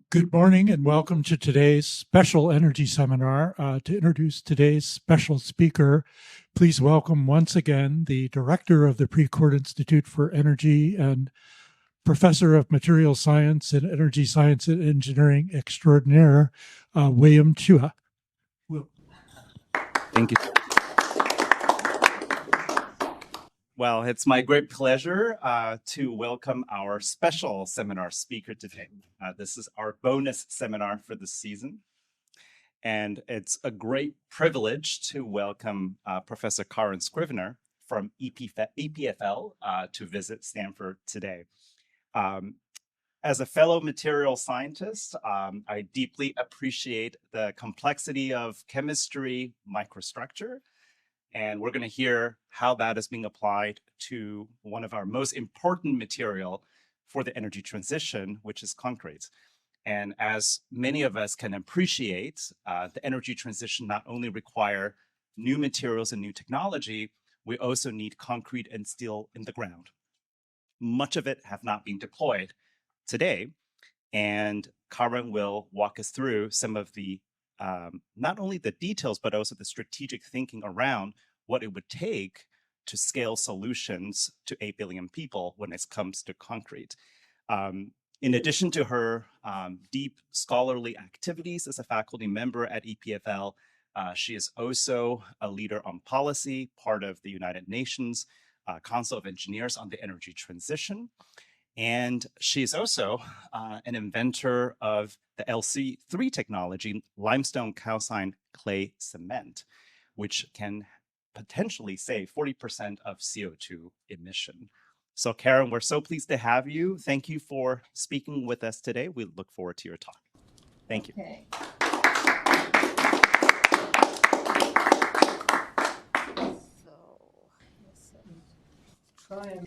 Good morning and welcome to today's special energy seminar. To introduce today's special speaker, please welcome once again the director of the Precourt Institute for Energy and professor of material science and energy science and engineering extraordinaire, William Chua. Thank you. Well, it's my great pleasure to welcome our special seminar speaker today. This is our bonus seminar for the season. And it's a great privilege to welcome Professor Karen Scrivener from EPFL to visit Stanford today. As a fellow material scientist, I deeply appreciate the complexity of chemistry, microstructure, and we're going to hear how that is being applied to one of our most important material for the energy transition, which is concrete. And as many of us can appreciate, the energy transition not only require new materials and new technology, we also need concrete and steel in the ground. Much of it have not been deployed today, and Karen will walk us through some of the not only the details, but also the strategic thinking around what it would take to scale solutions to 8 billion people when it comes to concrete. In addition to her deep scholarly activities as a faculty member at EPFL, she is also a leader on policy, part of the United Nations Council of Engineers on the Energy Transition. And she is also an inventor of the LC3 technology, limestone calcined clay cement, which can potentially save 40% of CO2 emission. So Karen, we're so pleased to have you. Thank you for speaking with us today. We look forward to your talk. Thank you. Okay.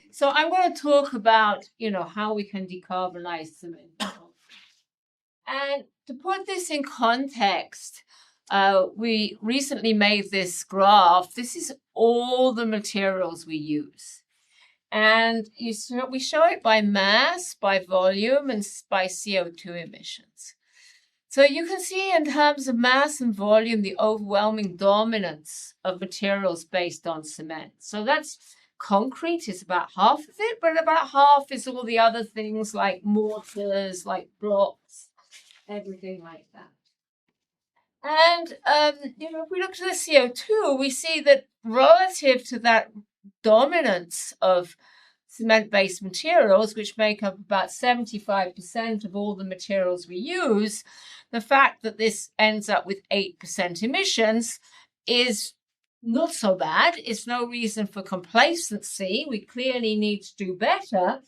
So I'm going to talk about, how we can decarbonize cement. And to put this in context, we recently made this graph. This is all the materials we use. And we show it by mass, by volume, and by CO2 emissions. So you can see in terms of mass and volume, the overwhelming dominance of materials based on cement. So that's concrete is about half of it, but about half is all the other things like mortars, like blocks, everything like that. And, if we look to the CO2, we see that relative to that dominance of cement-based materials, which make up about 75% of all the materials we use, the fact that this ends up with 8% emissions is not so bad. It's no reason for complacency. We clearly need to do better,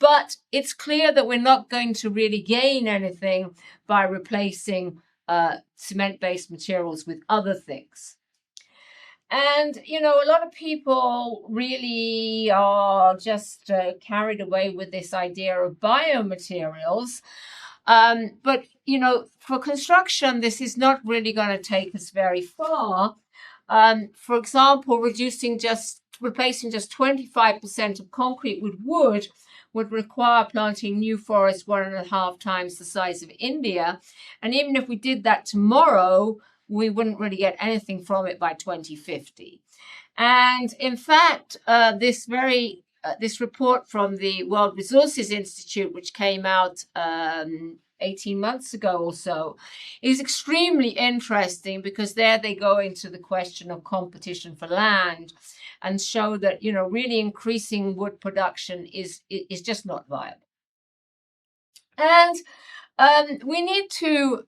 but it's clear that we're not going to really gain anything by replacing cement-based materials with other things. And, a lot of people really are just carried away with this idea of biomaterials. But, for construction, this is not really going to take us very far. For example, replacing just 25% of concrete with wood would require planting new forests 1.5 times the size of India. And even if we did that tomorrow, we wouldn't really get anything from it by 2050. And in fact, this report from the World Resources Institute, which came out 18 months ago or so, is extremely interesting because there they go into the question of competition for land and show that, really increasing wood production is just not viable. And we need to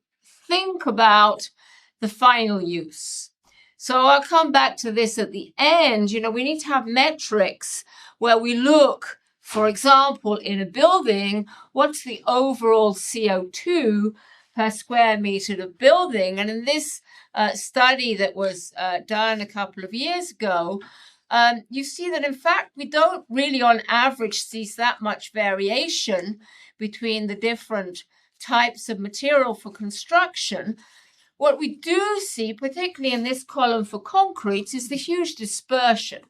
think about the final use. So I'll come back to this at the end. We need to have metrics where we look, for example, in a building, what's the overall CO2 per square meter of building? And in this study that was done a couple of years ago, you see that, in fact, we don't really on average see that much variation between the different types of material for construction. What we do see, particularly in this column for concrete, is the huge dispersion.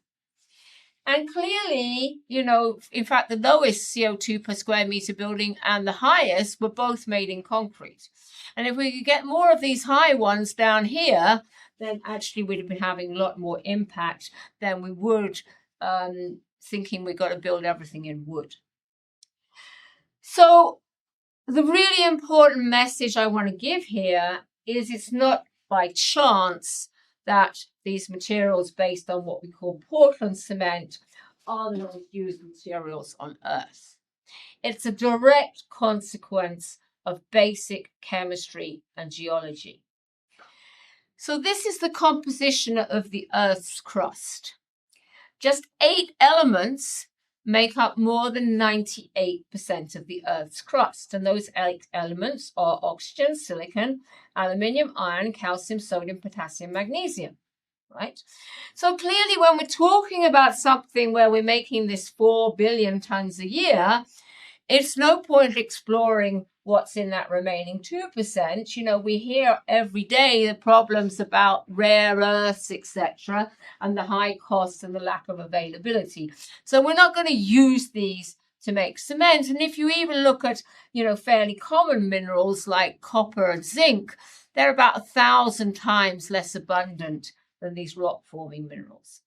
And clearly, you know, in fact, the lowest CO2 per square meter building and the highest were both made in concrete. And if we could get more of these high ones down here, then actually we'd have been having a lot more impact than we would thinking we've got to build everything in wood. So the really important message I want to give here is it's not by chance that these materials based on what we call Portland cement are the most used materials on Earth. It's a direct consequence of basic chemistry and geology. So this is the composition of the Earth's crust. Just 8 elements make up more than 98% of the Earth's crust. And those 8 elements are oxygen, silicon, aluminium, iron, calcium, sodium, potassium, magnesium, right? So clearly when we're talking about something where we're making this 4 billion tons a year, it's no point exploring what's in that remaining 2%. You know, we hear every day the problems about rare earths, etc., and the high cost and the lack of availability. So we're not going to use these to make cement. And if you even look at, you know, fairly common minerals like copper and zinc, they're about 1,000 times less abundant than these rock-forming minerals.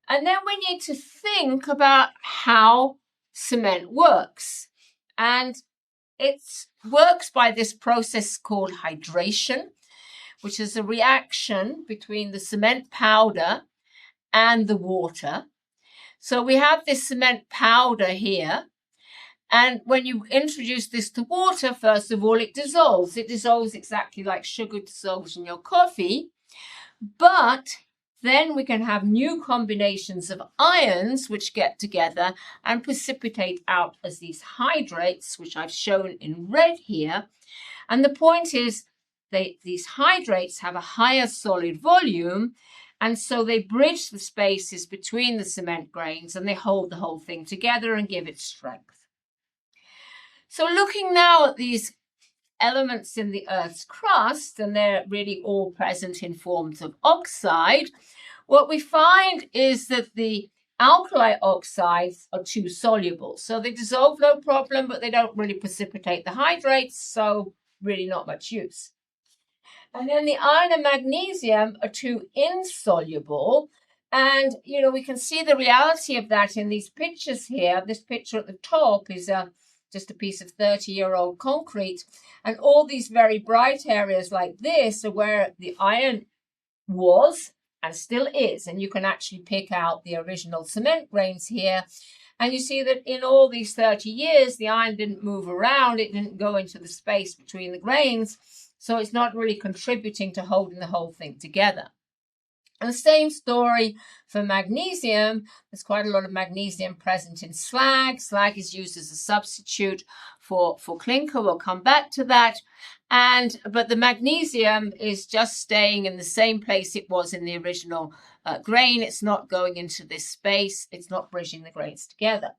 And then we need to think about how cement works. And it works by this process called hydration, which is a reaction between the cement powder and the water. So we have this cement powder here. And when you introduce this to water, first of all, it dissolves. It dissolves exactly like sugar dissolves in your coffee. But then we can have new combinations of ions which get together and precipitate out as these hydrates, which I've shown in red here. And the point is these hydrates have a higher solid volume, and so they bridge the spaces between the cement grains and they hold the whole thing together and give it strength. So looking now at these elements in the Earth's crust, and they're really all present in forms of oxide, what we find is that the alkali oxides are too soluble. So they dissolve no problem, but they don't really precipitate the hydrates, so really not much use. And then the iron and magnesium are too insoluble. And, you know, we can see the reality of that in these pictures here. This picture at the top is just a piece of 30-year-old concrete. And all these very bright areas like this are where the iron was and still is. And you can actually pick out the original cement grains here. And you see that in all these 30 years, the iron didn't move around. It didn't go into the space between the grains. So it's not really contributing to holding the whole thing together. And the same story for magnesium. There's quite a lot of magnesium present in slag. Slag is used as a substitute for clinker. We'll come back to that. But the magnesium is just staying in the same place it was in the original grain. It's not going into this space. It's not bridging the grains together.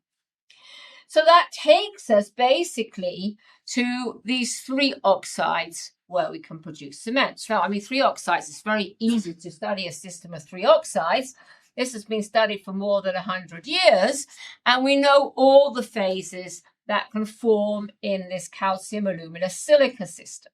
So that takes us basically to these 3 oxides where we can produce cement. So, I mean, 3 oxides, it's very easy to study a system of 3 oxides. This has been studied for more than 100 years, and we know all the phases that can form in this calcium alumina silica system.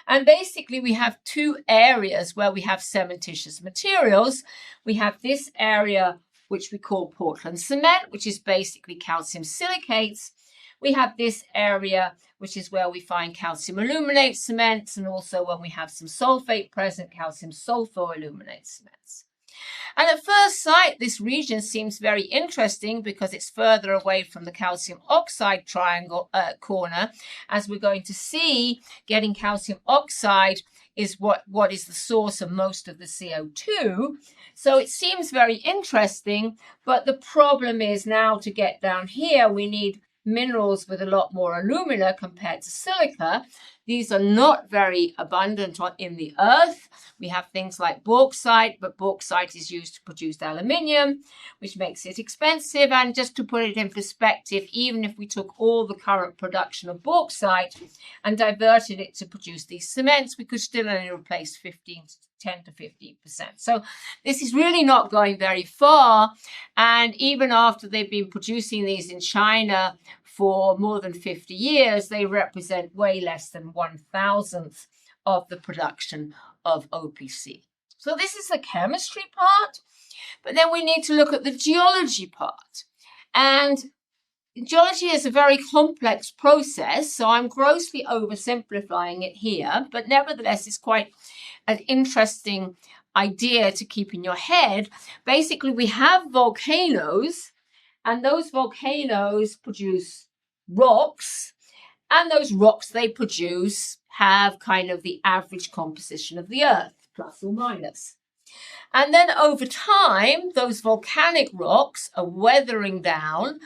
And basically, we have 2 areas where we have cementitious materials. We have this area, which we call Portland cement, which is basically calcium silicates. We have this area, which is where we find calcium aluminate cements, and also when we have some sulfate present, calcium sulfoaluminate cements. And at first sight, this region seems very interesting because it's further away from the calcium oxide triangle corner. As we're going to see, getting calcium oxide is what is the source of most of the CO2. So it seems very interesting, but the problem is now to get down here, we need minerals with a lot more alumina compared to silica. These are not very abundant in the earth. We have things like bauxite, but bauxite is used to produce aluminium, which makes it expensive. And just to put it in perspective, even if we took all the current production of bauxite and diverted it to produce these cements, we could still only replace 10 to 15%. So this is really not going very far. And even after they've been producing these in China for more than 50 years, they represent way less than 1,000th of the production of OPC. So this is the chemistry part, but then we need to look at the geology part. And geology is a very complex process, so I'm grossly oversimplifying it here, but nevertheless, it's quite an interesting idea to keep in your head. Basically, we have volcanoes, and those volcanoes produce rocks, and those rocks they produce have kind of the average composition of the earth, plus or minus. And then over time, those volcanic rocks are weathering down,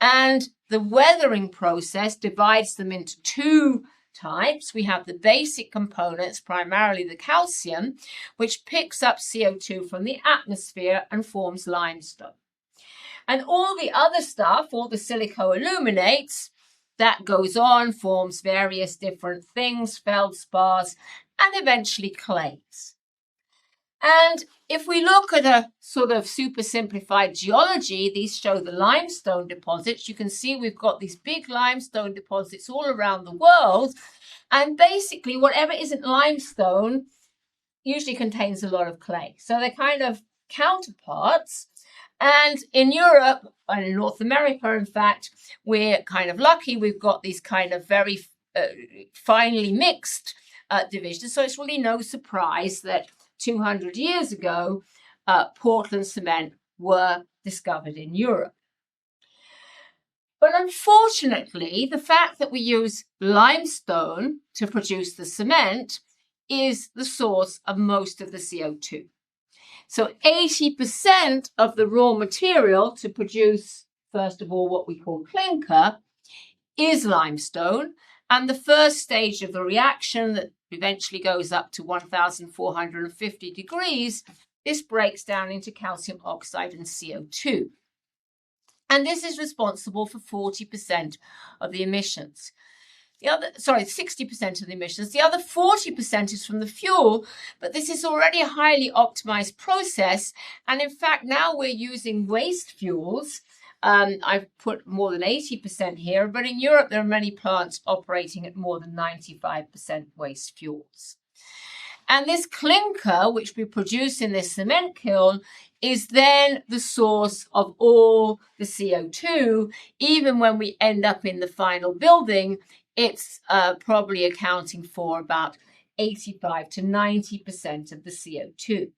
and the weathering process divides them into two types. We have the basic components, primarily the calcium, which picks up CO2 from the atmosphere and forms limestone. And all the other stuff, all the silico-aluminates, that goes on, forms various different things, feldspars, and eventually clays. And if we look at a sort of super simplified geology, these show the limestone deposits. You can see we've got these big limestone deposits all around the world. And basically, whatever isn't limestone usually contains a lot of clay. So they're kind of counterparts. And in Europe, and in North America, in fact, we're kind of lucky. We've got these kind of very finely mixed divisions. So it's really no surprise that 200 years ago, Portland cement were discovered in Europe. But unfortunately, the fact that we use limestone to produce the cement is the source of most of the CO2. So 80% of the raw material to produce, first of all, what we call clinker is limestone. And the first stage of the reaction that eventually goes up to 1,450 degrees, this breaks down into calcium oxide and CO2. And this is responsible for 40% of the emissions. 60% of the emissions. The other 40% is from the fuel, but this is already a highly optimized process. And in fact, now we're using waste fuels. I've put more than 80% here, but in Europe, there are many plants operating at more than 95% waste fuels. And this clinker, which we produce in this cement kiln, is then the source of all the CO2. Even when we end up in the final building, it's probably accounting for about 85 to 90% of the CO2.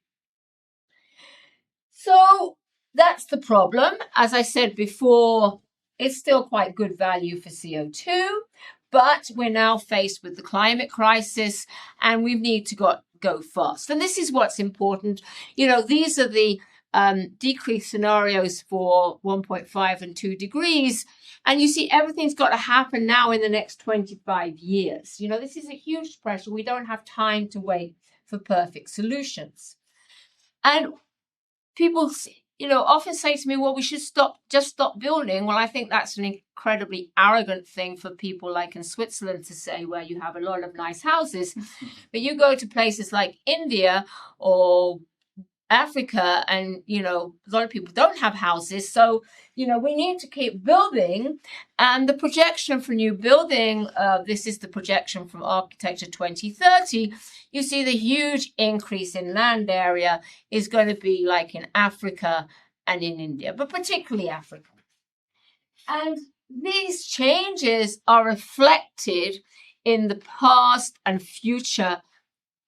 So that's the problem. As I said before, it's still quite good value for CO2, but we're now faced with the climate crisis and we need to go fast. And this is what's important. You know, these are the decrease scenarios for 1.5 and 2 degrees. And you see, everything's got to happen now in the next 25 years. You know, this is a huge pressure. We don't have time to wait for perfect solutions. And people, you know, often say to me, well, we should just stop building. Well, I think that's an incredibly arrogant thing for people like in Switzerland to say, where you have a lot of nice houses. But you go to places like India or Africa, and, you know, a lot of people don't have houses. So, you know, we need to keep building. And the projection for new building, this is the projection from Architecture 2030. You see the huge increase in land area is going to be like in Africa and in India, but particularly Africa. And these changes are reflected in the past and future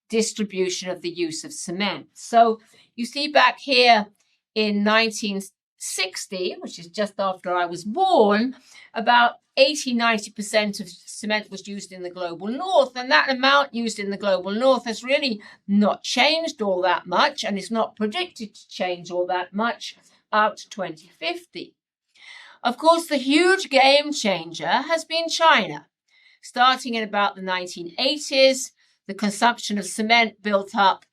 distribution of the use of cement. So you see back here in 1960, which is just after I was born, about 80-90% of cement was used in the global north, and that amount used in the global north has really not changed all that much, and is not predicted to change all that much out to 2050. Of course, the huge game changer has been China. starting in about the 1980s. The consumption of cement built up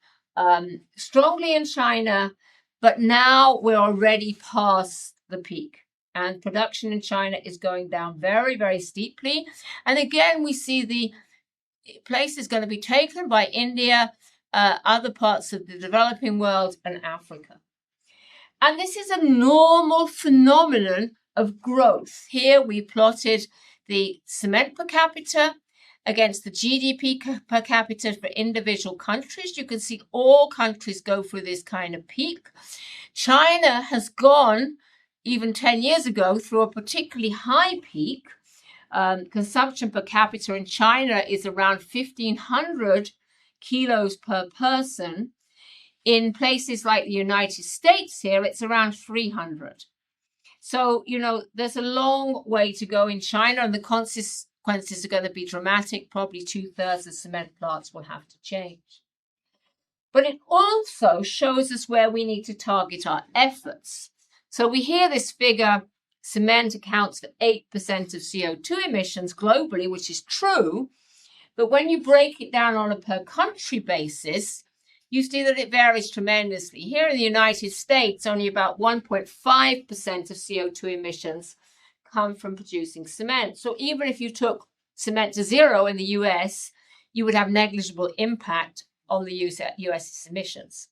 strongly in China, but now we're already past the peak. And production in China is going down very, very steeply. And again, we see the place is going to be taken by India, other parts of the developing world, and Africa. And this is a normal phenomenon of growth. Here we plotted the cement per capita against the GDP per capita for individual countries. You can see all countries go through this kind of peak. China has gone, even 10 years ago, through a particularly high peak. Consumption per capita in China is around 1,500 kilos per person. In places like the United States here, it's around 300. So, there's a long way to go in China, and the consequences are going to be dramatic. Probably 2/3 of cement plants will have to change. But it also shows us where we need to target our efforts. So we hear this figure, cement accounts for 8% of CO2 emissions globally, which is true. But when you break it down on a per country basis, you see that it varies tremendously. Here in the United States, only about 1.5% of CO2 emissions come from producing cement. So even if you took cement to zero in the US, you would have negligible impact on the US's emissions.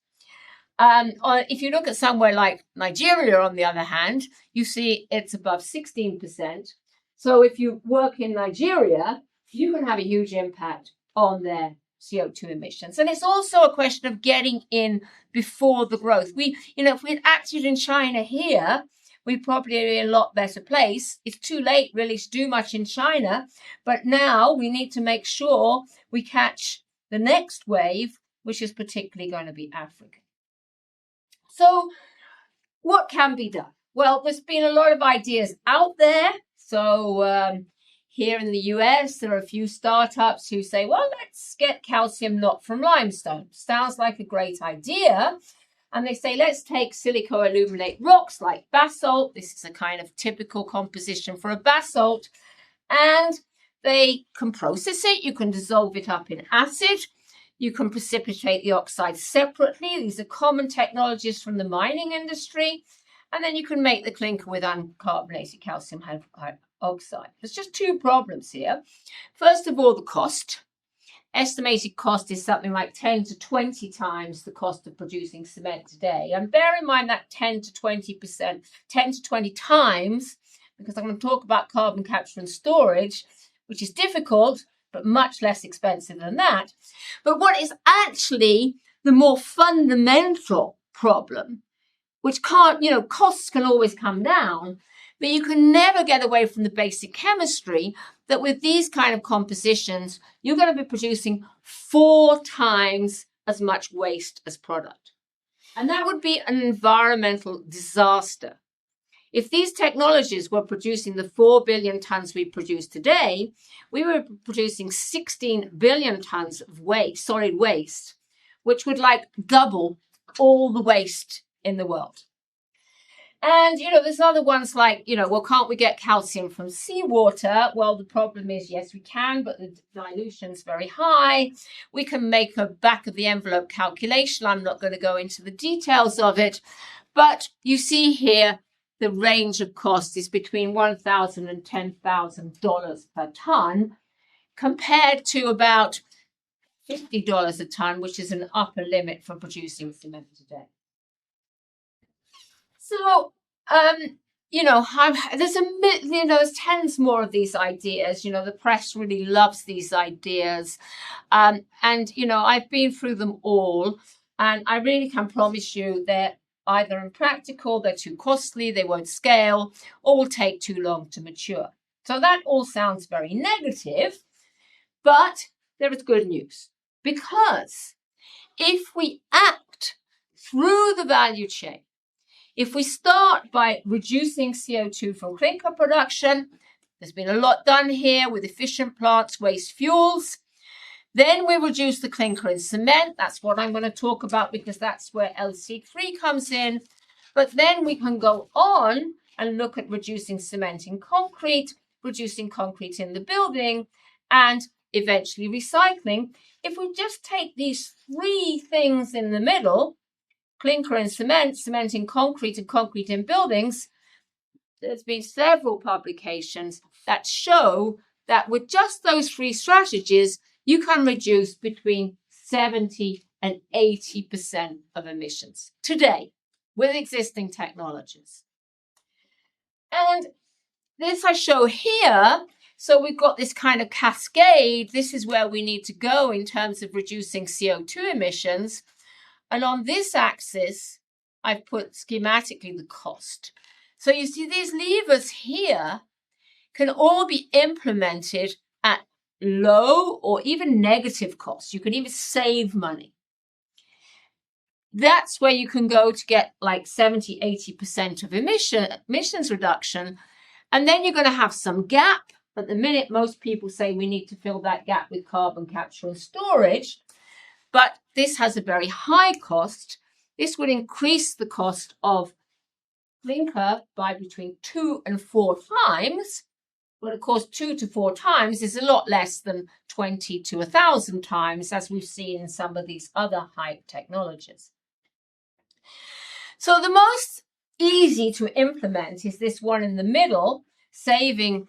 If you look at somewhere like Nigeria, on the other hand, you see it's above 16%. So if you work in Nigeria, you can have a huge impact on their CO2 emissions. And it's also a question of getting in before the growth. If we'd acted in China here, we'd probably be in a lot better place. It's too late really to do much in China, but now we need to make sure we catch the next wave, which is particularly going to be Africa. So what can be done? Well, there's been a lot of ideas out there. So here in the US, there are a few startups who say, well, let's get calcium not from limestone. Sounds like a great idea. And they say, let's take silico-aluminate rocks like basalt. This is a kind of typical composition for a basalt. And they can process it. You can dissolve it up in acid. You can precipitate the oxide separately. These are common technologies from the mining industry. And then you can make the clinker with uncarbonated calcium hydroxide. There's just two problems here. First of all, the cost. Estimated cost is something like 10 to 20 times the cost of producing cement today. And bear in mind that 10 to 20%, 10 to 20 times, because I'm going to talk about carbon capture and storage, which is difficult, but much less expensive than that. But what is actually the more fundamental problem, which can't, costs can always come down, but you can never get away from the basic chemistry that with these kind of compositions, you're going to be producing 4 times as much waste as product. And that would be an environmental disaster. If these technologies were producing the 4 billion tons we produce today, we were producing 16 billion tons of waste, solid waste, which would double all the waste in the world. And, there's other ones like, well, can't we get calcium from seawater? Well, the problem is, yes, we can, but the dilution's very high. We can make a back of the envelope calculation. I'm not going to go into the details of it, but you see here, the range of cost is between $1,000 and $10,000 per ton, compared to about $50 a ton, which is an upper limit for producing cement today. So, there's tens more of these ideas. The press really loves these ideas. And I've been through them all, and I really can promise you they're either impractical, they're too costly, they won't scale, or will take too long to mature. So that all sounds very negative, but there is good news. Because if we act through the value chain, if we start by reducing CO2 from clinker production, there's been a lot done here with efficient plants, waste fuels. Then we reduce the clinker in cement. That's what I'm going to talk about because that's where LC3 comes in. But then we can go on and look at reducing cement in concrete, reducing concrete in the building, and eventually recycling. If we just take these three things in the middle, clinker and cement, cement in concrete and concrete in buildings, there's been several publications that show that with just those three strategies, you can reduce between 70 and 80% of emissions today with existing technologies. And this I show here. So we've got this kind of cascade. This is where we need to go in terms of reducing CO2 emissions. And on this axis, I've put schematically the cost. So you see these levers here can all be implemented at low or even negative costs. You can even save money. That's where you can go to get like 70, 80% of emissions reduction. And then you're going to have some gap. At the minute, most people say we need to fill that gap with carbon capture and storage. But this has a very high cost. This would increase the cost of clinker by between 2 and 4 times. But of course, 2 to 4 times is a lot less than 20 to 1,000 times, as we've seen in some of these other hype technologies. So the most easy to implement is this one in the middle, saving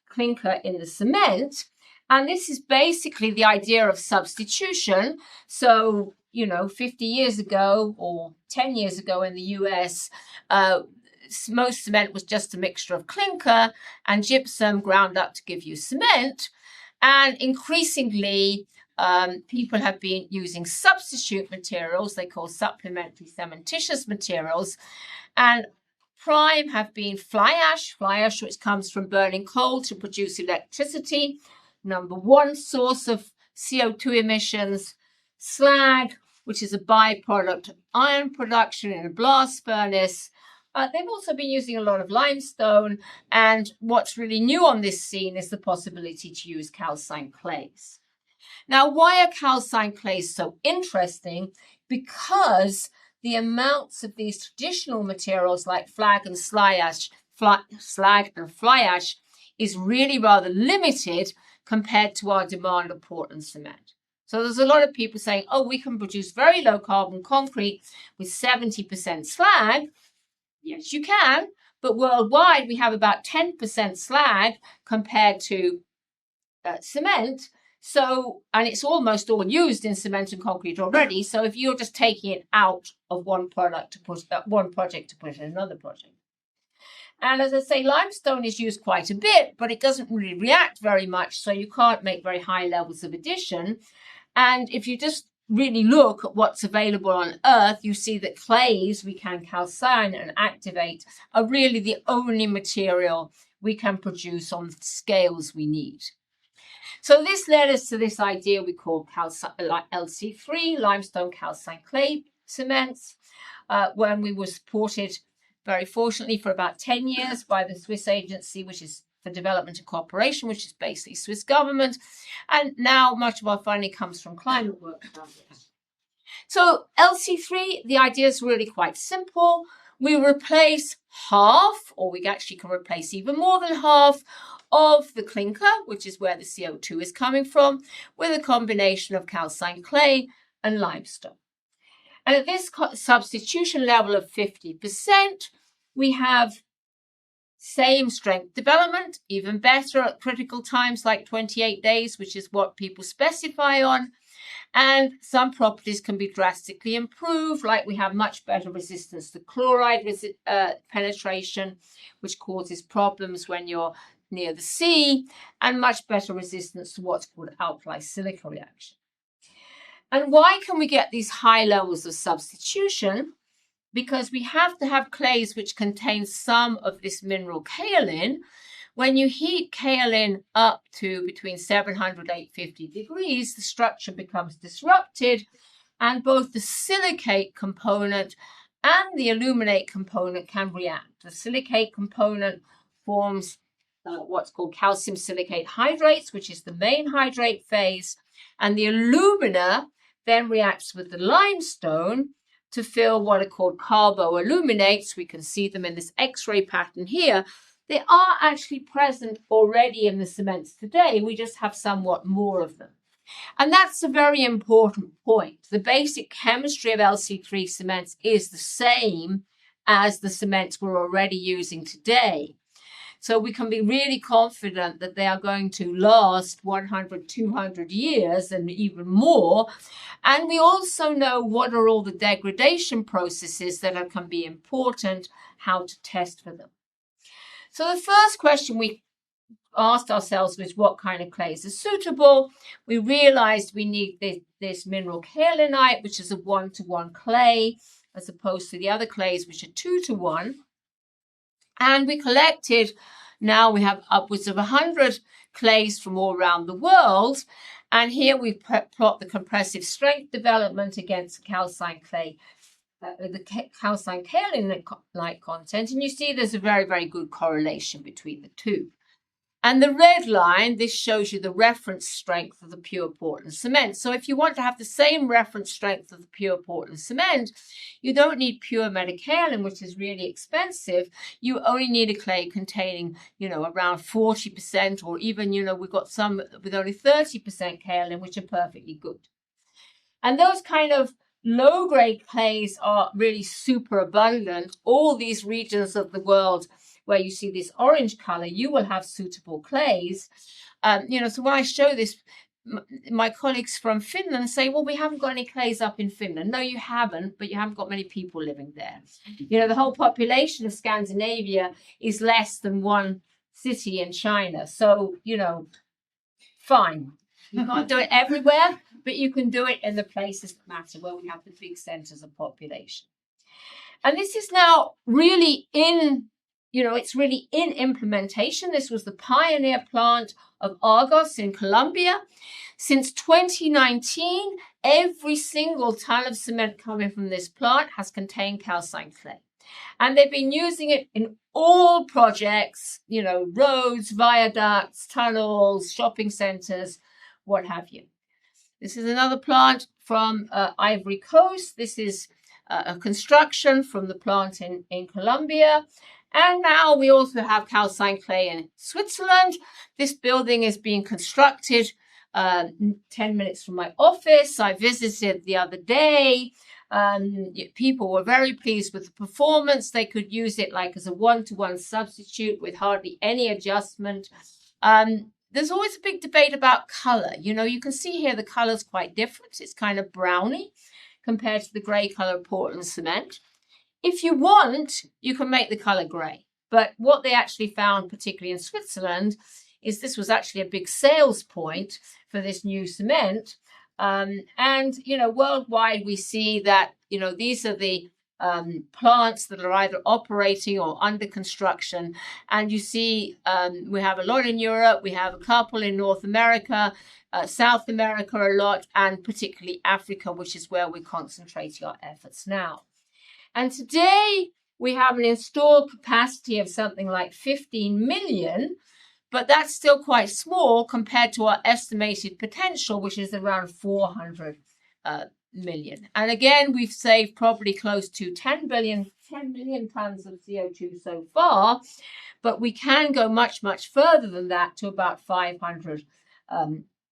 clinker in the cement. And this is basically the idea of substitution. So, 50 years ago or 10 years ago in the US, most cement was just a mixture of clinker and gypsum ground up to give you cement. And increasingly, people have been using substitute materials, they call supplementary cementitious materials. And prime have been fly ash which comes from burning coal to produce electricity, number one source of CO2 emissions, slag, which is a byproduct of iron production in a blast furnace. They've also been using a lot of limestone, and what's really new on this scene is the possibility to use calcined clays. Now, why are calcined clays so interesting? Because the amounts of these traditional materials like slag and fly ash is really rather limited compared to our demand of Portland cement. So there's a lot of people saying, oh, we can produce very low carbon concrete with 70% slag. Yes, you can. But worldwide, we have about 10% slag compared to cement. So, and it's almost all used in cement and concrete already. So if you're just taking it out of one project to put in another project. And as I say, limestone is used quite a bit, but it doesn't really react very much. So you can't make very high levels of addition. And if you just really look at what's available on Earth, you see that clays we can calcine and activate are really the only material we can produce on the scales we need. So this led us to this idea we call LC3, limestone calcined clay cements, when we were supported very fortunately for about 10 years by the Swiss agency, which is for development and cooperation, which is basically Swiss government. And now much of our funding comes from climate work. So LC3, the idea is really quite simple. We replace half, or we actually can replace even more than half of the clinker, which is where the CO2 is coming from, with a combination of calcined clay and limestone. And at this substitution level of 50%, we have same strength development, even better at critical times like 28 days, which is what people specify on. And some properties can be drastically improved, like we have much better resistance to chloride penetration, which causes problems when you're near the sea, and much better resistance to what's called alkali silica reaction. And why can we get these high levels of substitution? Because we have to have clays which contain some of this mineral kaolin. When you heat kaolin up to between 700 and 850 degrees, the structure becomes disrupted, and both the silicate component and the aluminate component can react. The silicate component forms what's called calcium silicate hydrates, which is the main hydrate phase, and the alumina then reacts with the limestone to fill what are called carboaluminates. We can see them in this X-ray pattern here. They are actually present already in the cements today. We just have somewhat more of them. And that's a very important point. The basic chemistry of LC3 cements is the same as the cements we're already using today. So we can be really confident that they are going to last 100, 200 years and even more. And we also know what are all the degradation processes that can be important, how to test for them. So the first question we asked ourselves was what kind of clays are suitable. We realized we need this mineral kaolinite, which is a 1-to-1 clay, as opposed to the other clays, which are 2-to-1. And we collected, now we have upwards of 100 clays from all around the world. And here we plot the compressive strength development against the calcined clay, the calcined kaolinite content. And you see there's a very, very good correlation between the two. And the red line, this shows you the reference strength of the pure Portland cement. So if you want to have the same reference strength of the pure Portland cement, you don't need pure metakaolin, which is really expensive. You only need a clay containing, around 40%, or even, we've got some with only 30% kaolin, which are perfectly good. And those kind of low-grade clays are really super abundant. All these regions of the world where you see this orange color, you will have suitable clays. So when I show this, my colleagues from Finland say, well, we haven't got any clays up in Finland. No, you haven't, but you haven't got many people living there. The whole population of Scandinavia is less than one city in China. So, fine. You can't do it everywhere, but you can do it in the places that matter, where we have the big centers of population. And this is now really it's really in implementation. This was the pioneer plant of Argos in Colombia. Since 2019, every single ton of cement coming from this plant has contained calcined clay. And they've been using it in all projects, roads, viaducts, tunnels, shopping centers, what have you. This is another plant from Ivory Coast. This is a construction from the plant in Colombia. And now we also have calcined clay in Switzerland. This building is being constructed 10 minutes from my office. I visited the other day. People were very pleased with the performance. They could use it like as a 1-to-1 substitute with hardly any adjustment. There's always a big debate about color. You can see here the color's quite different. It's kind of browny compared to the gray color of Portland cement. If you want, you can make the color gray. But what they actually found, particularly in Switzerland, is this was actually a big sales point for this new cement. Worldwide, we see that, these are the plants that are either operating or under construction. And you see we have a lot in Europe. We have a couple in North America, South America a lot, and particularly Africa, which is where we're concentrating our efforts now. And today we have an installed capacity of something like 15 million, but that's still quite small compared to our estimated potential, which is around 400 million. And again, we've saved probably close to 10 million tons of CO2 so far, but we can go much, much further than that to about 500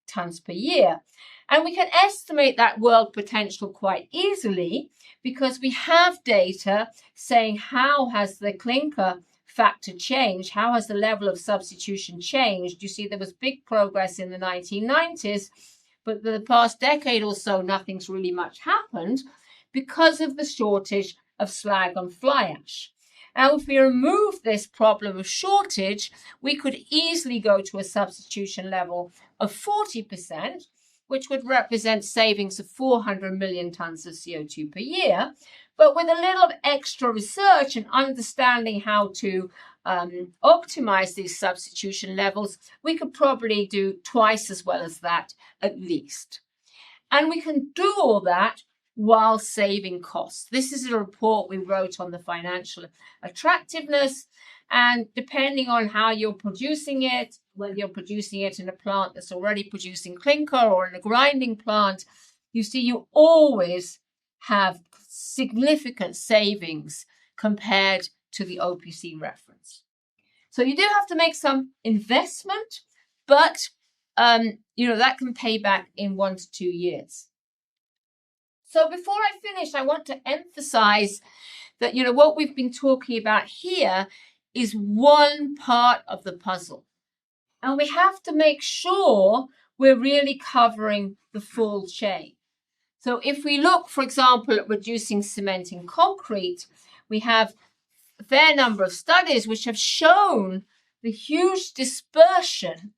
tons per year. And we can estimate that world potential quite easily because we have data saying how has the clinker factor changed, how has the level of substitution changed. You see there was big progress in the 1990s, but the past decade or so, nothing's really much happened because of the shortage of slag and fly ash. Now, if we remove this problem of shortage, we could easily go to a substitution level of 40%, which would represent savings of 400 million tons of CO2 per year. But with a little extra research and understanding how to optimize these substitution levels, we could probably do twice as well as that at least. And we can do all that while saving costs. This is a report we wrote on the financial attractiveness. And depending on how you're producing it, whether you're producing it in a plant that's already producing clinker or in a grinding plant, you see you always have significant savings compared to the OPC reference. So you do have to make some investment, but that can pay back in 1 to 2 years. So before I finish, I want to emphasize that, what we've been talking about here is one part of the puzzle. And we have to make sure we're really covering the full chain. So if we look, for example, at reducing cement in concrete, we have a fair number of studies which have shown the huge dispersion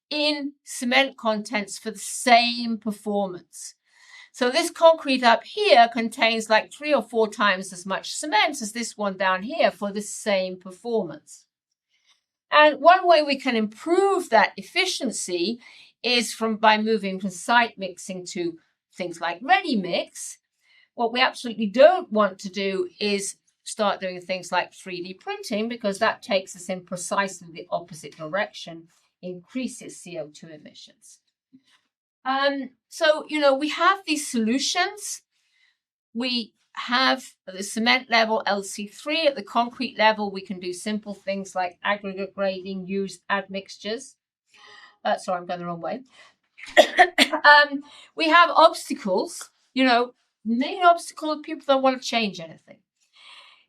in cement contents for the same performance. So this concrete up here contains like 3 or 4 times as much cement as this one down here for the same performance. And one way we can improve that efficiency is by moving from site mixing to things like ready mix. What we absolutely don't want to do is start doing things like 3D printing, because that takes us in precisely the opposite direction, increases CO2 emissions. So, we have these solutions. We have at the cement level LC3. At the concrete level, we can do simple things like aggregate grading, use admixtures. Sorry, I'm going the wrong way. We have obstacles. The main obstacle is people don't want to change anything.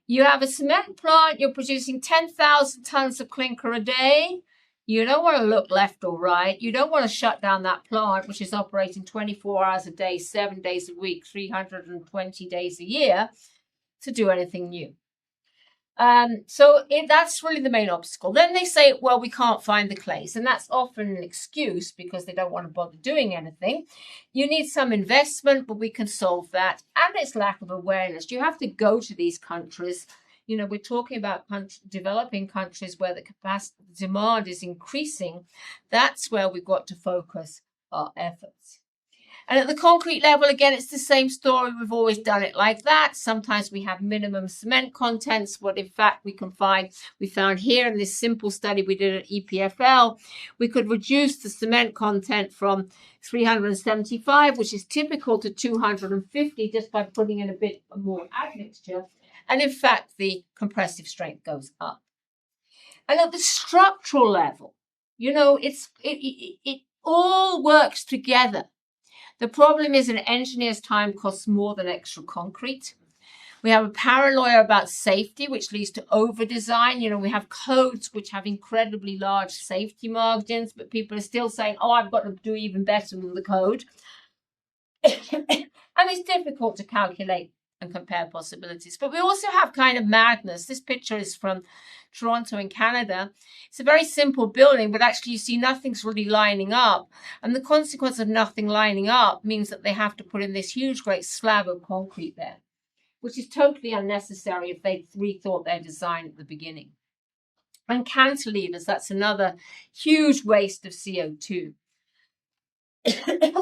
You have a cement plant, you're producing 10,000 tons of clinker a day. You don't want to look left or right. You don't want to shut down that plant, which is operating 24 hours a day, 7 days a week, 320 days a year, to do anything new. That's really the main obstacle. Then they say, well, we can't find the clays. And that's often an excuse because they don't want to bother doing anything. You need some investment, but we can solve that. And it's lack of awareness. You have to go to these countries. We're talking about developing countries where the capacity demand is increasing. That's where we've got to focus our efforts. And at the concrete level, again, it's the same story. We've always done it like that. Sometimes we have minimum cement contents. What in fact we found here in this simple study we did at EPFL, we could reduce the cement content from 375, which is typical, to 250 just by putting in a bit more admixture. And in fact, the compressive strength goes up. And at the structural level, it all works together. The problem is an engineer's time costs more than extra concrete. We have a paranoia about safety, which leads to over-design. We have codes which have incredibly large safety margins, but people are still saying, I've got to do even better than the code. And it's difficult to calculate and compare possibilities. But we also have kind of madness. This picture is from Toronto in Canada. It's a very simple building, but actually you see nothing's really lining up. And the consequence of nothing lining up means that they have to put in this huge, great slab of concrete there, which is totally unnecessary if they rethought their design at the beginning. And cantilevers, that's another huge waste of CO2.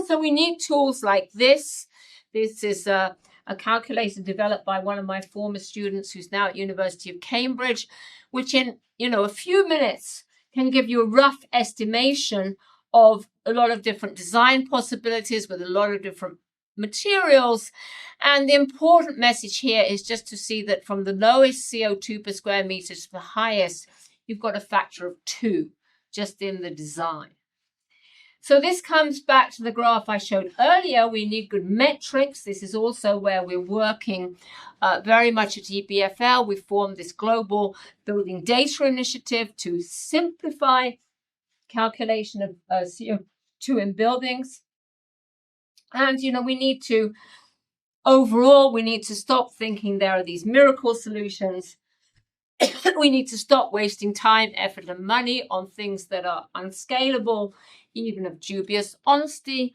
So we need tools like this. This is a calculator developed by one of my former students who's now at University of Cambridge, which in a few minutes can give you a rough estimation of a lot of different design possibilities with a lot of different materials. And the important message here is just to see that from the lowest CO2 per square meter to the highest, you've got a factor of 2 just in the design. So this comes back to the graph I showed earlier. We need good metrics. This is also where we're working very much at EPFL. We formed this global building data initiative to simplify calculation of CO2 in buildings. And, we need to, overall, we need to stop thinking there are these miracle solutions. We need to stop wasting time, effort, and money on things that are unscalable, even of dubious honesty.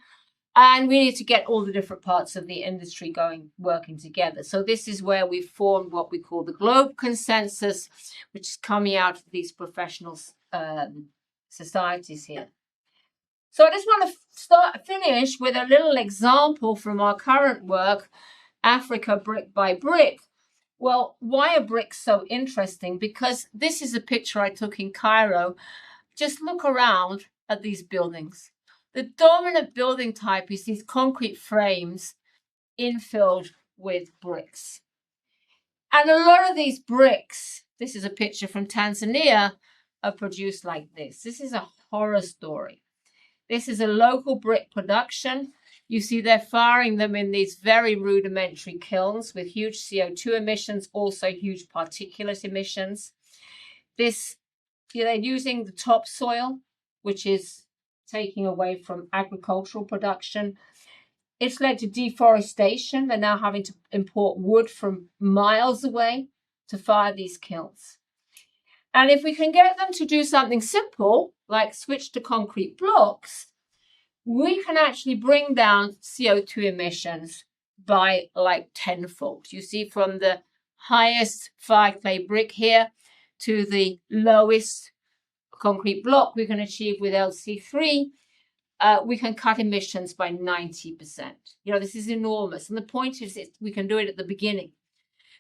And we need to get all the different parts of the industry working together. So this is where we've formed what we call the Globe Consensus, which is coming out of these professional societies here. So I just want to finish with a little example from our current work, Africa Brick by Brick. Well, why are bricks so interesting? Because this is a picture I took in Cairo. Just look around at these buildings. The dominant building type is these concrete frames infilled with bricks. And a lot of these bricks, this is a picture from Tanzania, are produced like this. This is a horror story. This is a local brick production. You see they're firing them in these very rudimentary kilns with huge CO2 emissions, also huge particulate emissions. They're using the topsoil, which is taking away from agricultural production. It's led to deforestation. They're now having to import wood from miles away to fire these kilns. And if we can get them to do something simple, like switch to concrete blocks, we can actually bring down CO2 emissions by like tenfold. You see, from the highest fire clay brick here to the lowest concrete block we can achieve with LC3, we can cut emissions by 90%. This is enormous. And the point is we can do it at the beginning.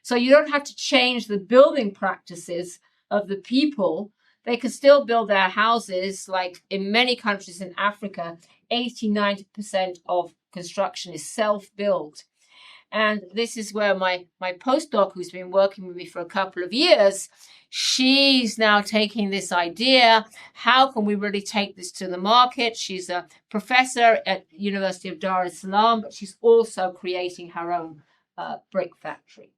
So you don't have to change the building practices of the people. They can still build their houses. Like in many countries in Africa, 80-90% of construction is self-built. And this is where my postdoc, who's been working with me for a couple of years, she's now taking this idea. How can we really take this to the market? She's a professor at University of Dar es Salaam, but she's also creating her own brick factory.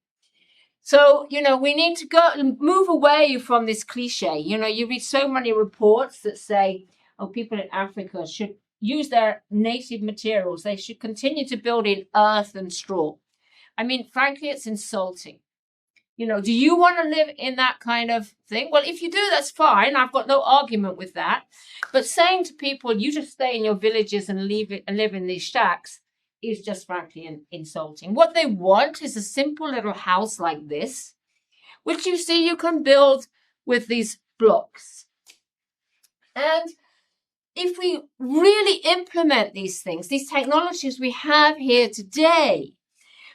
So, we need to go and move away from this cliche. You read so many reports that say, people in Africa should use their native materials. They should continue to build in earth and straw. I mean, frankly, it's insulting. Do you want to live in that kind of thing? Well, if you do, that's fine. I've got no argument with that. But saying to people, you just stay in your villages and live in these shacks is just frankly insulting. What they want is a simple little house like this, which you see you can build with these blocks. And if we really implement these things, these technologies we have here today,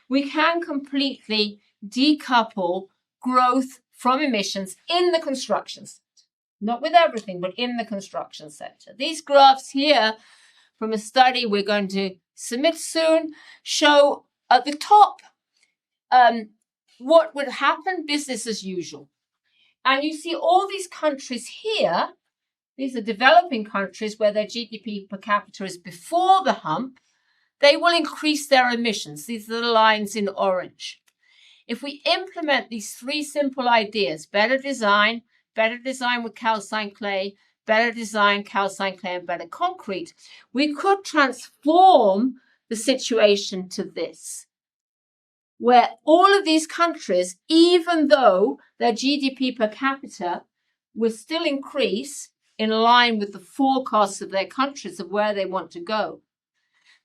we can completely decouple growth from emissions in the construction sector. Not with everything, but in the construction sector. These graphs here from a study we're going to submit soon show at the top what would happen, business as usual. And you see all these countries here. These are developing countries where their GDP per capita is before the hump. They will increase their emissions. These are the lines in orange. If we implement these three simple ideas, better design with calcined clay, better design, calcined clay, and better concrete, we could transform the situation to this, where all of these countries, even though their GDP per capita will still increase in line with the forecasts of their countries of where they want to go,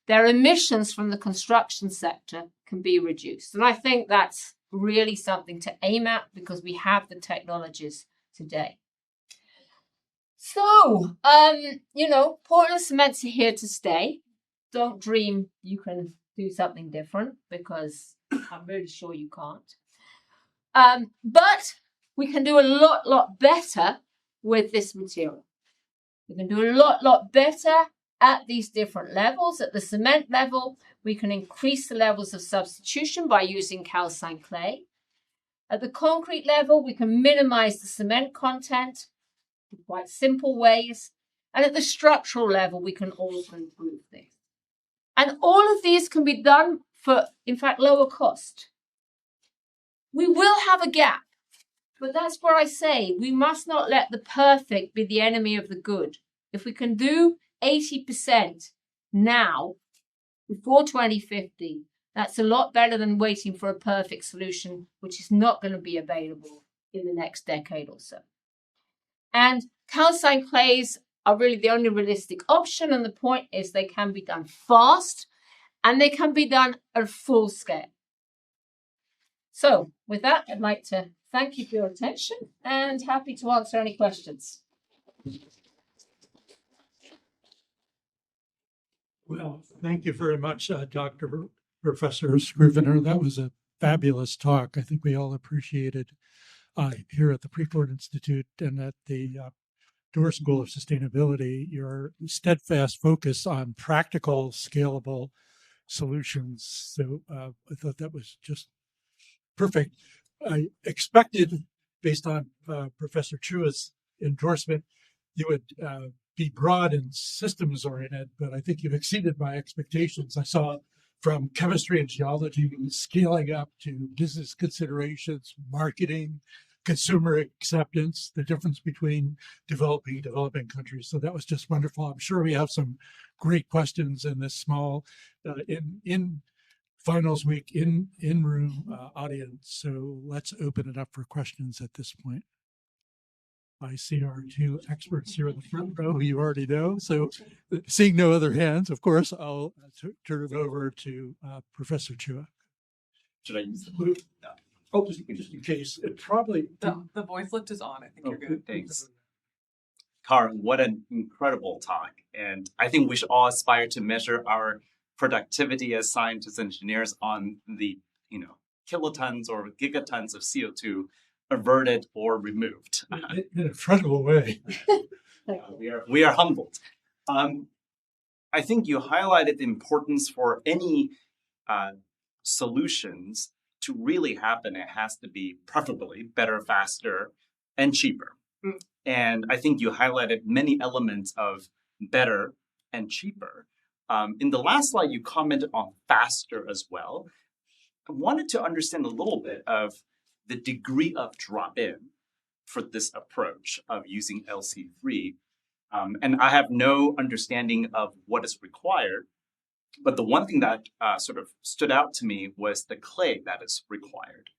their emissions from the construction sector can be reduced. And I think that's really something to aim at because we have the technologies today. So, Portland cements are here to stay. Don't dream you can do something different because I'm really sure you can't. But we can do a lot better with this material. We can do a lot better at these different levels. At the cement level, we can increase the levels of substitution by using calcined clay. At the concrete level, we can minimize the cement content in quite simple ways. And at the structural level, we can also improve this. And all of these can be done for, in fact, lower cost. We will have a gap, but that's where I say we must not let the perfect be the enemy of the good. If we can do 80% now, before 2050, that's a lot better than waiting for a perfect solution, which is not going to be available in the next decade or so. And calcined clays are really the only realistic option, and the point is they can be done fast, and they can be done at full scale. So with that, I'd like to thank you for your attention and happy to answer any questions. Well, thank you very much, Dr. Professor Scrivener. That was a fabulous talk. I think we all appreciated here at the Precourt Institute and at the Doerr School of Sustainability your steadfast focus on practical, scalable solutions. So I thought that was just perfect. I expected, based on Professor Chua's endorsement. You would be broad and systems oriented, but I think you've exceeded my expectations. I saw from chemistry and geology scaling up to business considerations, marketing, consumer acceptance, the difference between developing countries. So that was just wonderful. I'm sure we have some great questions in this small in finals week in room audience. So let's open it up for questions at this point. I see our two experts here in the front row who you already know. So seeing no other hands, of course, I'll turn it over to Professor Chua. Should I use the blue? No. Oh, just in case. It probably... The voice lift is on. I think you're good. Thanks. Karen, what an incredible talk. And I think we should all aspire to measure our productivity as scientists and engineers on the, kilotons or gigatons of CO2 averted or removed. In an incredible way. We are humbled. I think you highlighted the importance for any solutions to really happen. It has to be preferably better, faster, and cheaper. And I think you highlighted many elements of better and cheaper. In the last slide, you commented on faster as well. I wanted to understand a little bit of the degree of drop-in for this approach of using LC3. And I have no understanding of what is required, but the one thing that sort of stood out to me was the clay that is required.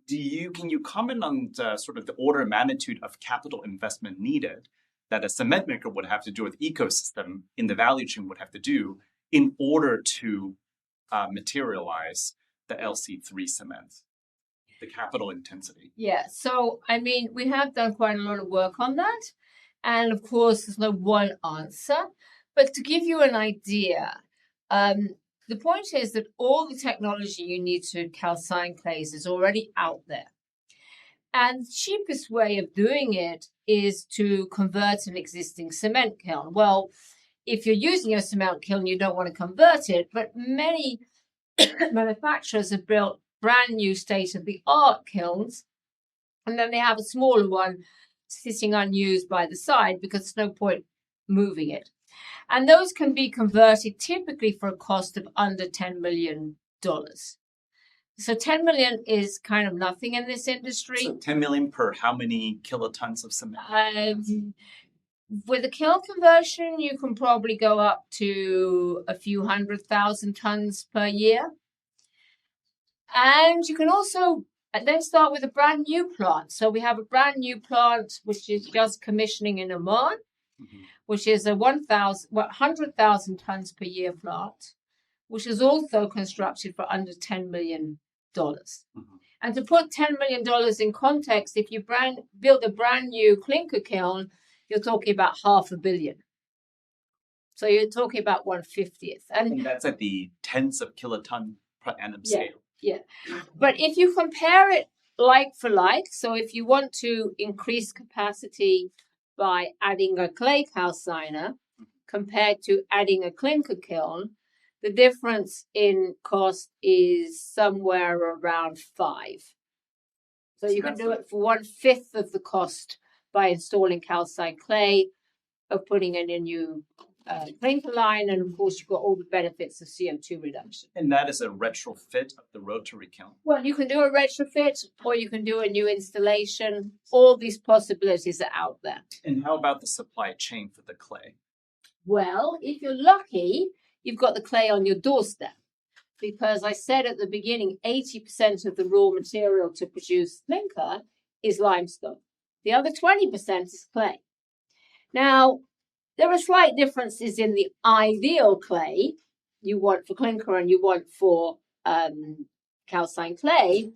Can you comment on sort of the order of magnitude of capital investment needed that a cement maker would have to do with ecosystem in the value chain would have to do in order to materialize the LC3 cement? The capital intensity. Yeah, so I mean, we have done quite a lot of work on that. And of course, there's no one answer. But to give you an idea, the point is that all the technology you need to calcine clays is already out there. And the cheapest way of doing it is to convert an existing cement kiln. Well, if you're using a cement kiln, you don't want to convert it, but many manufacturers have built brand new state-of-the-art kilns, and then they have a smaller one sitting unused by the side because there's no point moving it. And those can be converted typically for a cost of under $10 million. So 10 million is kind of nothing in this industry. So 10 million per how many kilotons of cement? With a kiln conversion, you can probably go up to a few 100,000 tons per year. And you can also then start with a brand new plant. So we have a brand new plant, which is just commissioning in Oman, which is a 100,000 tons per year plant, which is also constructed for under $10 million. And to put $10 million in context, if you build a brand new clinker kiln, you're talking about $500 million. So you're talking about 1/50th. And that's at the tens of kiloton per annum scale. Yeah. But if you compare it like for like, so if you want to increase capacity by adding a clay calciner compared to adding a clinker kiln, the difference in cost is somewhere around 5. So you can do it for 1/5 of the cost by installing calcined clay, of putting in a new clinker line, and of course you've got all the benefits of CO2 reduction. And that is a retrofit of the rotary kiln? Well, you can do a retrofit or you can do a new installation. All these possibilities are out there. And how about the supply chain for the clay? Well, if you're lucky, you've got the clay on your doorstep. Because I said at the beginning, 80% of the raw material to produce clinker is limestone. The other 20% is clay. Now, there are slight differences in the ideal clay you want for clinker and you want for calcined clay,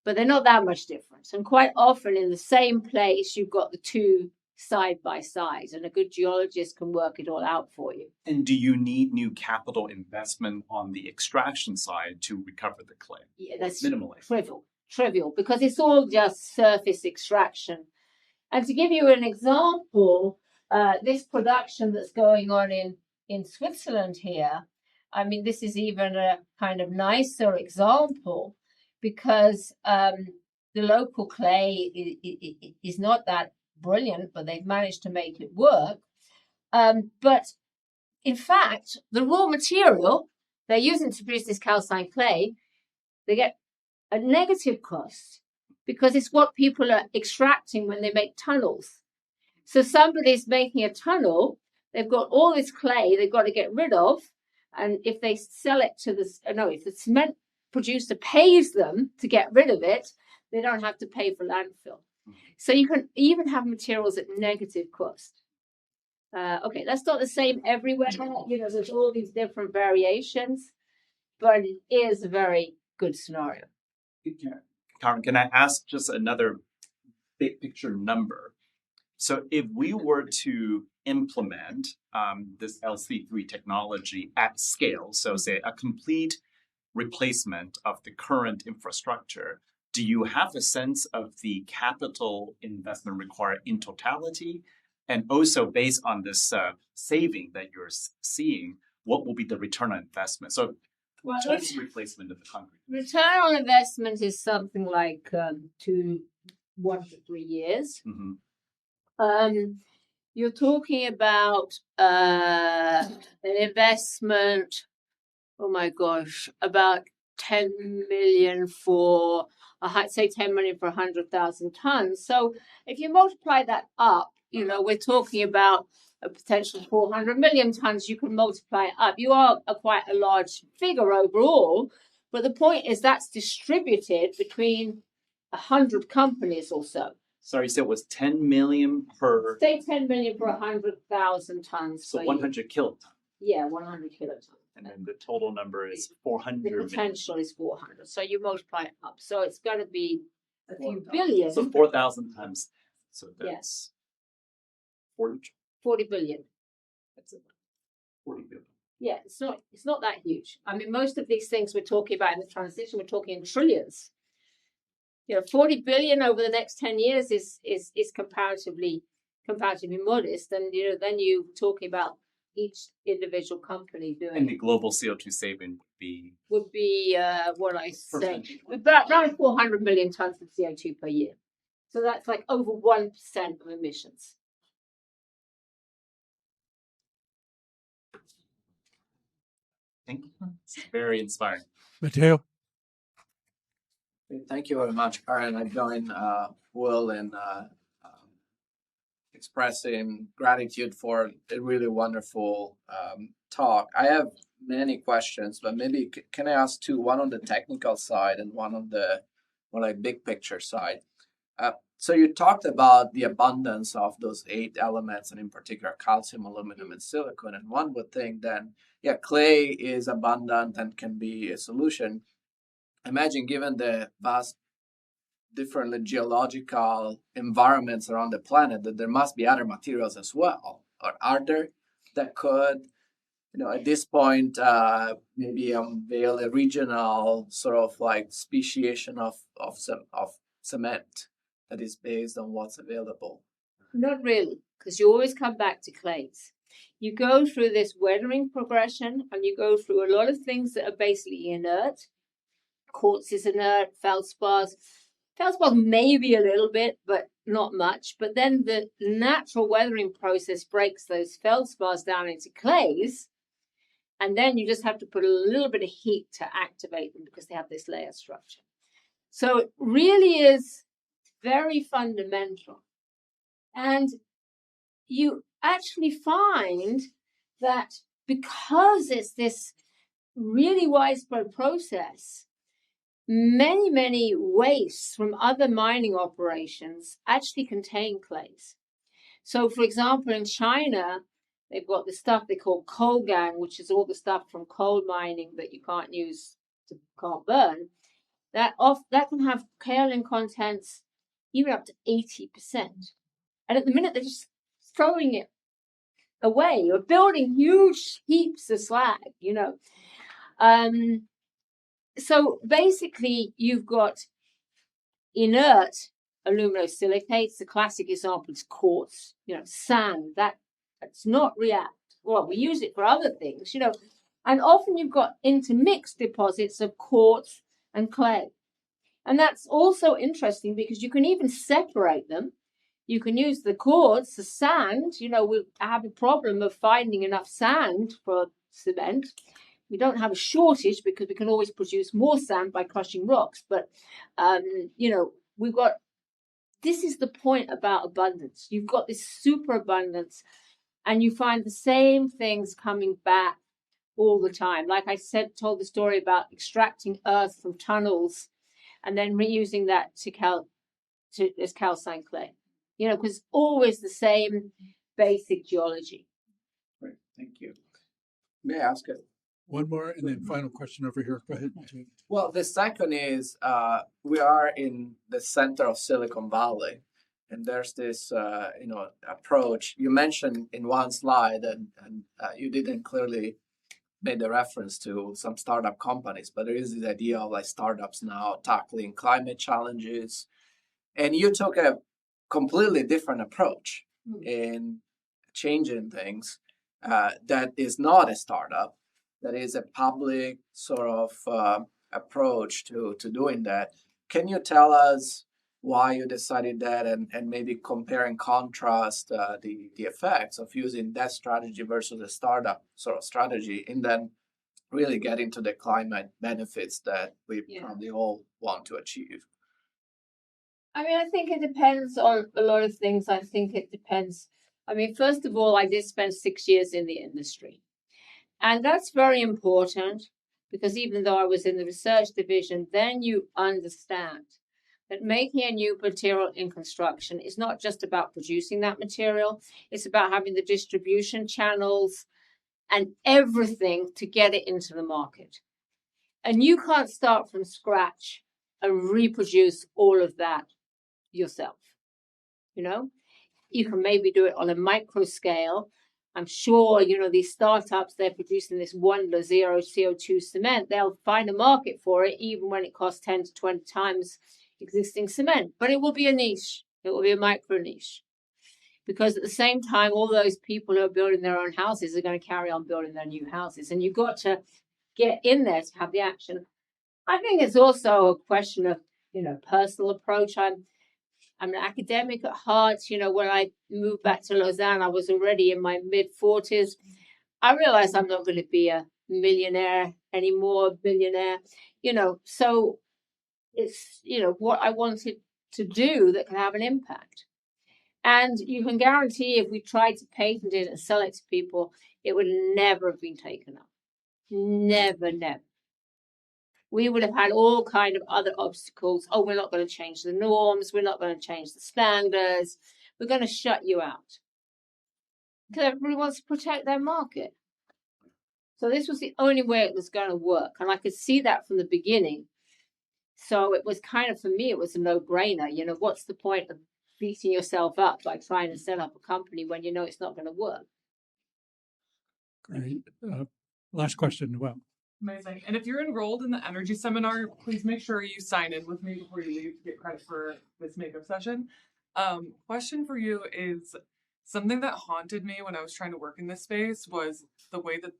but they're not that much different. And quite often in the same place, you've got the two side by side, and a good geologist can work it all out for you. And do you need new capital investment on the extraction side to recover the clay? Yeah, that's minimally trivial, because it's all just surface extraction. And to give you an example, this production that's going on in Switzerland here, I mean, this is even a kind of nicer example, because the local clay is not that brilliant, but they've managed to make it work. But in fact, the raw material they're using to produce this calcined clay, they get a negative cost because it's what people are extracting when they make tunnels. So somebody's making a tunnel, they've got all this clay they've got to get rid of. And if they sell it to if the cement producer pays them to get rid of it, they don't have to pay for landfill. So you can even have materials at negative cost. Okay, that's not the same everywhere. There's all these different variations, but it is a very good scenario. Karen, can I ask just another big picture number? So if we were to implement this LC3 technology at scale, so say a complete replacement of the current infrastructure, do you have a sense of the capital investment required in totality? And also based on this saving that you're seeing, what will be the return on investment? So total replacement of the concrete. Return on investment is something like 1 to 3 years. Mm-hmm. You're talking about an investment, oh my gosh, about 10 million for, I'd say 10 million for 100,000 tons. So if you multiply that up, we're talking about a potential 400 million tons. You can multiply it up. You are quite a large figure overall, but the point is that's distributed between 100 companies or so. Sorry, you said it was 10 million per... Say 10 million for 100,000 tons. So 100 kilotons. Yeah, 100 kilotons. And then the total number is 400 The million. potential is 400. So you multiply it up. So it's going to be a few billion. So 4,000 times. So that's 40 billion. That's 40 billion. Yeah, it's not that huge. I mean, most of these things we're talking about in the transition, we're talking in trillions. 40 billion over the next 10 years is comparatively modest. And then you're talking about each individual company doing. And the global CO2 saving would be what I say about around 400 million tons of CO2 per year. So that's like over 1% of emissions. Thank you. It's very inspiring. Matteo? Thank you very much, Karen. I join Will in expressing gratitude for a really wonderful talk. I have many questions, but maybe can I ask two? One on the technical side and one on the more like big picture side. So you talked about the abundance of those 8 elements, and in particular calcium, aluminum, and silicon. And one would think then, clay is abundant and can be a solution. Imagine, given the vast different geological environments around the planet, that there must be other materials as well. Or are there that could, at this point, maybe unveil a regional sort of like speciation of cement that is based on what's available? Not really, because you always come back to clays. You go through this weathering progression, and you go through a lot of things that are basically inert. Quartz is inert, feldspars maybe a little bit, but not much. But then the natural weathering process breaks those feldspars down into clays, and then you just have to put a little bit of heat to activate them because they have this layer structure. So it really is very fundamental. And you actually find that because it's this really widespread process, many wastes from other mining operations actually contain clays. So, for example, in China, they've got the stuff they call coal gang, which is all the stuff from coal mining that you can't burn. That can have kaolin contents even up to 80%. And at the minute, they're just throwing it away. You're building huge heaps of slag, So basically, you've got inert aluminosilicates. The classic example is quartz, sand. That's not react. Well, we use it for other things, And often you've got intermixed deposits of quartz and clay. And that's also interesting because you can even separate them. You can use the quartz, the sand. We have a problem of finding enough sand for cement. We don't have a shortage because we can always produce more sand by crushing rocks. But, we've got, this is the point about abundance. You've got this super abundance and you find the same things coming back all the time. Like I told the story about extracting earth from tunnels and then reusing that as calcined clay. Because always the same basic geology. Great, thank you. May I ask it? One more, and then final question over here. Go ahead. Well, the second is we are in the center of Silicon Valley, and there's this approach you mentioned in one slide, and you didn't clearly make the reference to some startup companies, but there is this idea of like startups now tackling climate challenges, and you took a completely different approach in changing things that is not a startup, that is a public sort of approach to doing that. Can you tell us why you decided that and maybe compare and contrast the effects of using that strategy versus a startup sort of strategy, and then really get into the climate benefits that we probably all want to achieve? I think it depends on a lot of things. I think it depends. First of all, I did spend 6 years in the industry. And that's very important because even though I was in the research division, then you understand that making a new material in construction is not just about producing that material. It's about having the distribution channels and everything to get it into the market. And you can't start from scratch and reproduce all of that yourself. You can maybe do it on a micro scale. I'm sure, these startups, they're producing this wonder zero CO2 cement. They'll find a market for it, even when it costs 10 to 20 times existing cement. But it will be a niche. It will be a micro niche. Because at the same time, all those people who are building their own houses are going to carry on building their new houses. And you've got to get in there to have the action. I think it's also a question of, personal approach. I'm an academic at heart. When I moved back to Lausanne, I was already in my mid-40s. I realized I'm not going to be a millionaire anymore, billionaire. So it's, what I wanted to do that can have an impact. And you can guarantee if we tried to patent it and sell it to people, it would never have been taken up. Never, never. We would have had all kind of other obstacles. Oh, we're not going to change the norms. We're not going to change the standards. We're going to shut you out. Because everybody wants to protect their market. So this was the only way it was going to work. And I could see that from the beginning. So it was kind of, for me, it was a no-brainer. What's the point of beating yourself up by trying to set up a company when you know it's not going to work? Great. Last question. Well, Amazing. And if you're enrolled in the energy seminar, please make sure you sign in with me before you leave to get credit for this makeup session. Question for you is, something that haunted me when I was trying to work in this space was the way that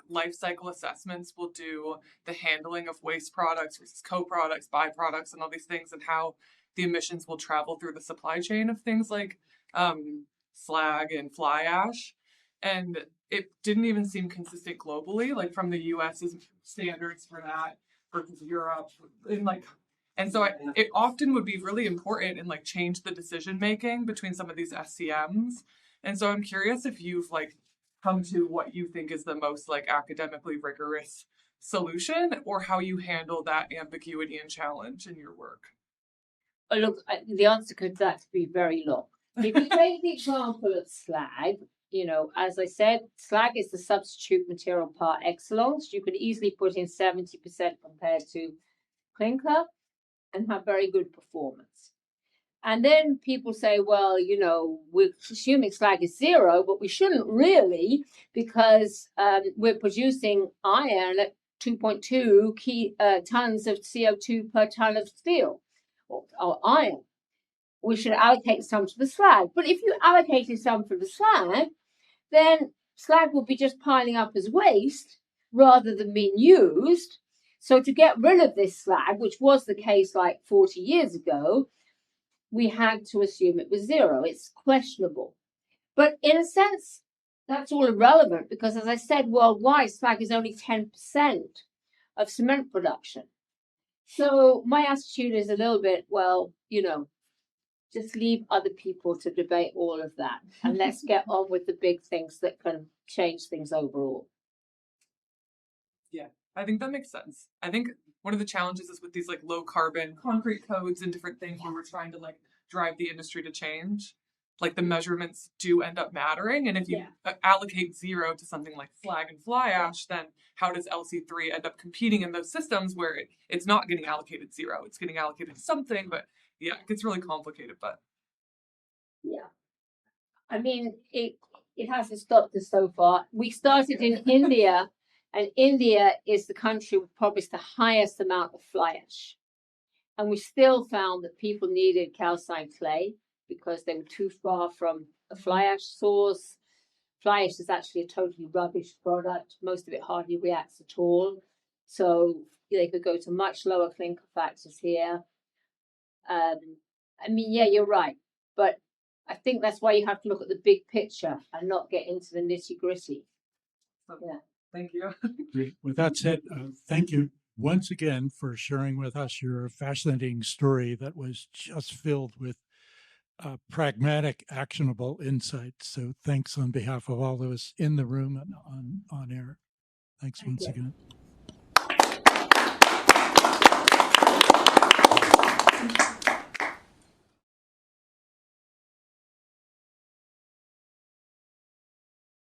life cycle assessments will do the handling of waste products versus co-products, byproducts, and all these things, and how the emissions will travel through the supply chain of things like slag and fly ash. And it didn't even seem consistent globally, from the US's standards for that versus Europe. And so it often would be really important and change the decision making between some of these SCMs. And so I'm curious if you've come to what you think is the most academically rigorous solution, or how you handle that ambiguity and challenge in your work. Look, the answer could that be very long. If you take the example of slag, as I said, slag is the substitute material par excellence. You could easily put in 70% compared to clinker and have very good performance. And then people say, well, we're assuming slag is zero, but we shouldn't really, because we're producing iron at 2.2 tons of CO2 per ton of steel or iron. We should allocate some to the slag. But if you allocated some for the slag, then slag will be just piling up as waste rather than being used. So to get rid of this slag, which was the case 40 years ago, we had to assume it was zero. It's questionable. But in a sense, that's all irrelevant because, as I said, worldwide, slag is only 10% of cement production. So my attitude is a little bit, well, just leave other people to debate all of that. And let's get on with the big things that can change things overall. Yeah, I think that makes sense. I think one of the challenges is with these like low carbon concrete codes and different things where we're trying to like drive the industry to change. Like the measurements do end up mattering. And if you allocate zero to something like slag and fly ash, then how does LC3 end up competing in those systems where it's not getting allocated zero? It's getting allocated something, but yeah, it gets really complicated. But yeah, I mean, it hasn't stopped us so far. We started in India, and India is the country with probably the highest amount of fly ash. And we still found that people needed calcined clay because they were too far from a fly ash source. Fly ash is actually a totally rubbish product. Most of it hardly reacts at all. So they could go to much lower clinker factors here. I mean, yeah, you're right. But I think that's why you have to look at the big picture and not get into the nitty gritty. Yeah. Thank you. Great. With that said, thank you once again for sharing with us your fascinating story that was just filled with pragmatic, actionable insights. So thanks on behalf of all those in the room and on air. Thanks once again.